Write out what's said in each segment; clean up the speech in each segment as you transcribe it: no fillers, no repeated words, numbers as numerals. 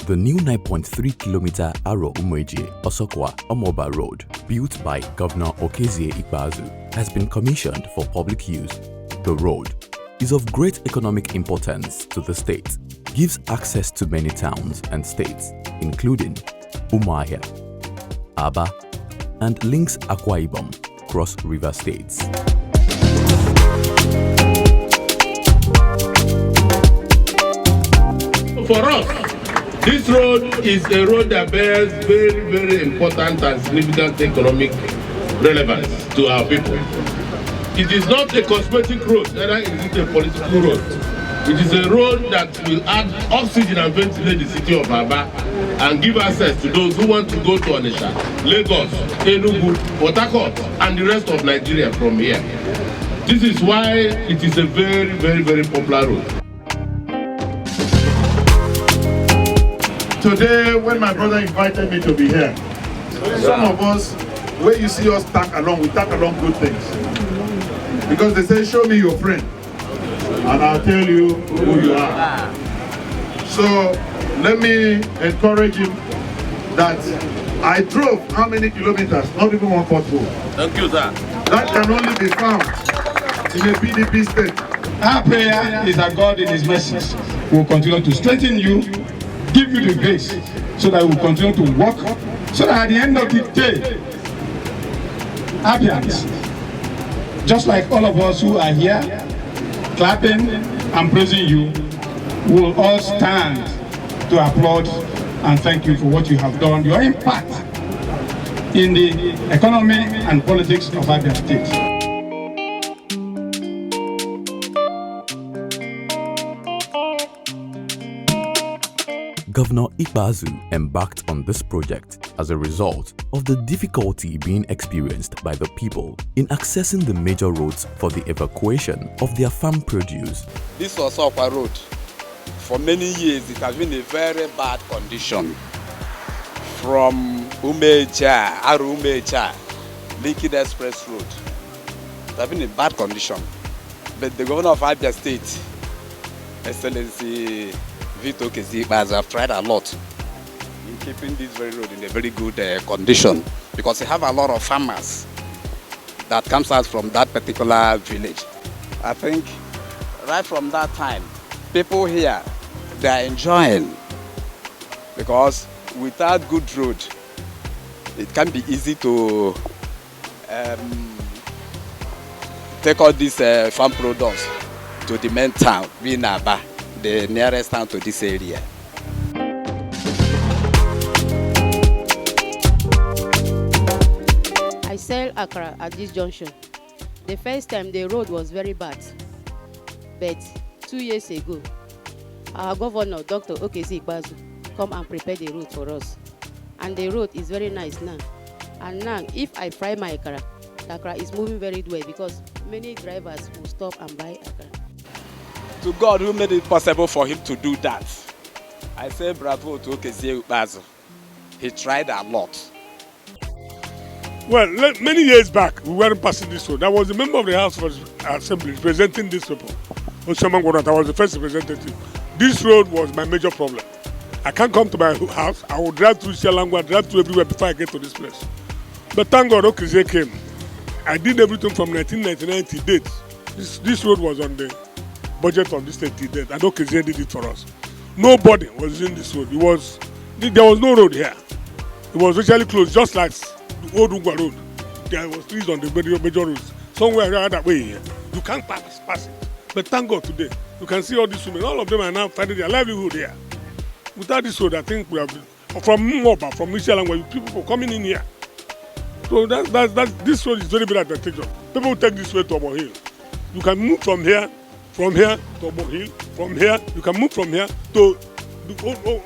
The new 9.3-kilometer Aro-Umueje-OSOKWA Omoba Road, built by Governor Okezie Ikpeazu, has been commissioned for public use. The road is of great economic importance to the state, gives access to many towns and states, including Umuahia, Aba, and links Akwa Ibom, Cross River states. For us, this road is a road that bears very, very important and significant economic relevance to our people. It is not a cosmetic road, neither is it a political road. It is a road that will add oxygen and ventilate the city of Aba and give access to those who want to go to Onitsha, Lagos, Enugu, Port Harcourt, and the rest of Nigeria from here. This is why it is a very, very, very popular road. Today, when my brother invited me to be here, some of us, where you see us tag along, we tag along good things. Because they say, show me your friend, and I'll tell you who you are. So, let me encourage him that I drove how many kilometers? Not even one pothole. Thank you, sir. That can only be found in a PDP state. Our prayer is that God in His mercy will continue to strengthen you, give you the grace, so that we will continue to work, so that at the end of the day, Abians, just like all of us who are here, clapping and praising you, will all stand to applaud and thank you for what you have done, your impact in the economy and politics of Abia State. Governor Ikpeazu embarked on this project as a result of the difficulty being experienced by the people in accessing the major roads for the evacuation of their farm produce. This OSOKWA road, for many years, it has been in a very bad condition. From Umueje, Aro-Umueje, Lekki Express Road, it has been in bad condition. But the governor of Abia State, Excellency Victor Ikpeazu, have tried a lot in keeping this very road in a very good condition, because they have a lot of farmers that comes out from that particular village. I think right from that time, people here, they are enjoying, because without good road, it can be easy to take all these farm products to the main town, being Aba, the nearest town to this area. I sell Accra at this junction. The first time the road was very bad, but 2 years ago, our governor, Dr. Okezie Ikpeazu, come and prepare the road for us. And the road is very nice now. And now, if I fry my Accra is moving very well, because many drivers will stop and buy Accra. To God who made it possible for him to do that, I say bravo to Okezie Ikpeazu. He tried a lot. Well, many years back, we weren't passing this road. I was a member of the House of Assembly presenting this report. I was the first representative. This road was my major problem. I can't come to my house. I will drive through Shalangwa, drive through everywhere before I get to this place. But thank God Okezie came. I did everything from 1999 to date. This road was on the budget of this state to date, and Okezie did it for us. Nobody was in this road. There was no road here. It was virtually closed, just like the old Ungwa road. There was trees on the major roads. Somewhere around that way here. You can't pass it. But thank God today, you can see all these women. All of them are now finding their livelihood here. Without this road, I think we have from Moba, from Michelang, people coming in here. So this road is very, very advantageous. People take this way to Omo Hill. You can move from here to Omo Hill. From here, you can move from here to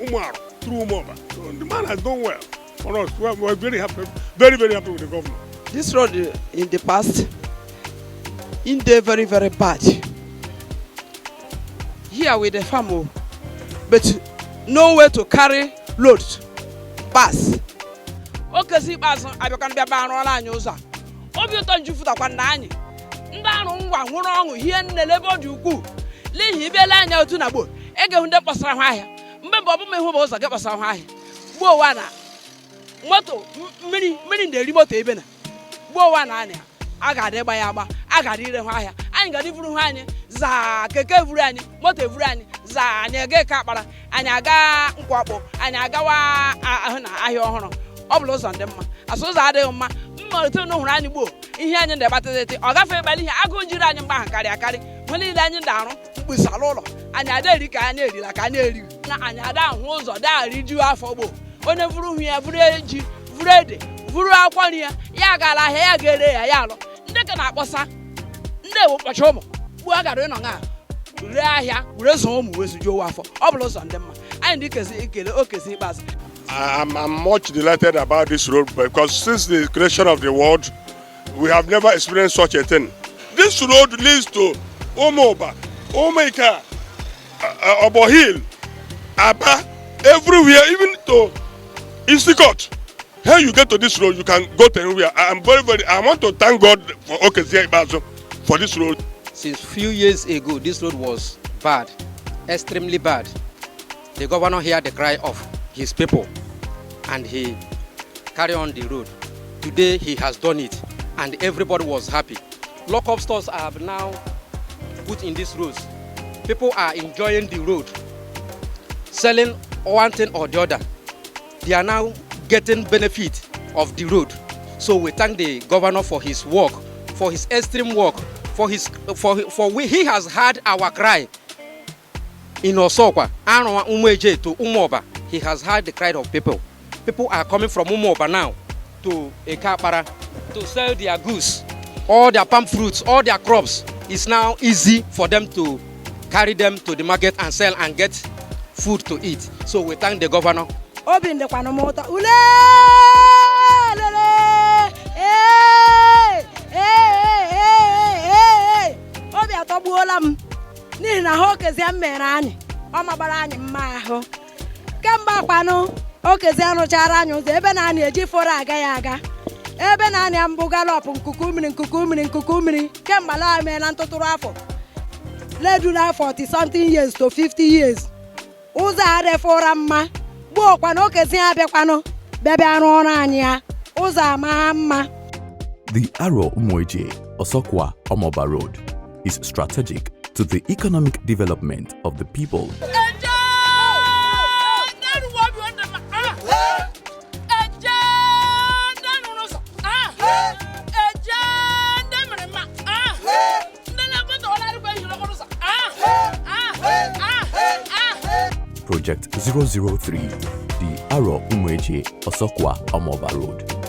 Umar, through Umoba. So the man has done well for us. We're very happy, very, very happy with the governor. This road in the past, they're very, very bad. Here with the farm, but nowhere to carry loads, pass. Okezie Ikpeazu abịakan bịa baa n'ọla anyị ụzọ. Obi ụtọ njupụtakwa na anyị. Ndị arụ ngwa nwụrụ ọṅụ hie nnele ebe ọ dị ukwuu. N'ihi ịbịala anya otu na gboo, ege hụ ndị kpọsara ha ahịa. mgbe mbụ ọbụma ihu bụ ụzọ gị kpọsa hụ ahịa gbuo ụwa na moto mmiri na-eri moto ebe na gbuo ụwa na anya a ga-adị gba ya agba a ga-adị ire hụ ahịa anyị ga-adị vuru hụ anyị zaa keke vuru anyị moto evuru anyị zaa anyị aga eke akpara anyị aga nkwakpo anyị agawa ahụ na ahịa ọhụrụ ọ bụla ụzọ ndị mma asụ ụzọ adịghị mma mmalite unu hụrụ anyị gboo ihe anyị na-egbatịtị ọ gafee ịkpali ihe agụụ njiri anyị mgbe ahụ karị akarị mgbe niile anyị na-arụ mkpụsala ụlọ anyị ada eri ka anyị erila ka anyị eri na anyị ada ahụ ụzọ dariju afọ gboo onye vuru hụ ya vuru eji vuru ede vuru akwọ nri ya gara ahịa ya ga-ere ya alụ ndị ka na-akpọsa ndị ewekpọcha ụmụ gbuo agara ịnọ nga ree ahịa were zụọ ụmụ wezujuo afọ ọ bụla ụzọ ndị mma anyị ndị ekele Okezie Ikpeazu. I'm much delighted about this road because since the creation of the world, we have never experienced such a thing. This road leads to Omoba, Omeka, Obohil, Aba, everywhere, even to Istikot. Here you get to this road, you can go to anywhere. I want to thank God for Okezie Ikpeazu for this road. Since few years ago, this road was bad, extremely bad. The governor heard the cry of his people and he carried on the road. Today he has done it and everybody was happy. Lock-up stores are now put in these roads. People are enjoying the road, selling one thing or the other. They are now getting benefit of the road. So we thank the governor for his work, for his extreme work, he has heard our cry in OSOKWA, to Umoba. He has heard the cry of people. People are coming from Umoba now to Ekapara to sell their goods. All their palm fruits, all their crops. It's now easy for them to carry them to the market and sell and get food to eat. So we thank the governor. N'ihi na ha Okezie mere anyị ọ magbara anyị mma ahụ kemgbe akwanụ Okezie arụchara anyị ụzọ ebe na anyị eji foro agaghị aga ebe na anyị mbụ galop nkuku mmiri kemgbe ala meela ntụtụrụ afọ ledula 40 something years to 50 years ụzọ arefora mma gbuo kwanụ Okezie abịakwanụ bịa arụ ọrụ anyị ya ụzọ ama mma. The Aro Umoje OSOKWA Omoba Road is strategic to the economic development of the people. Project 003, the Aro Umoje OSOKWA Omoba Road.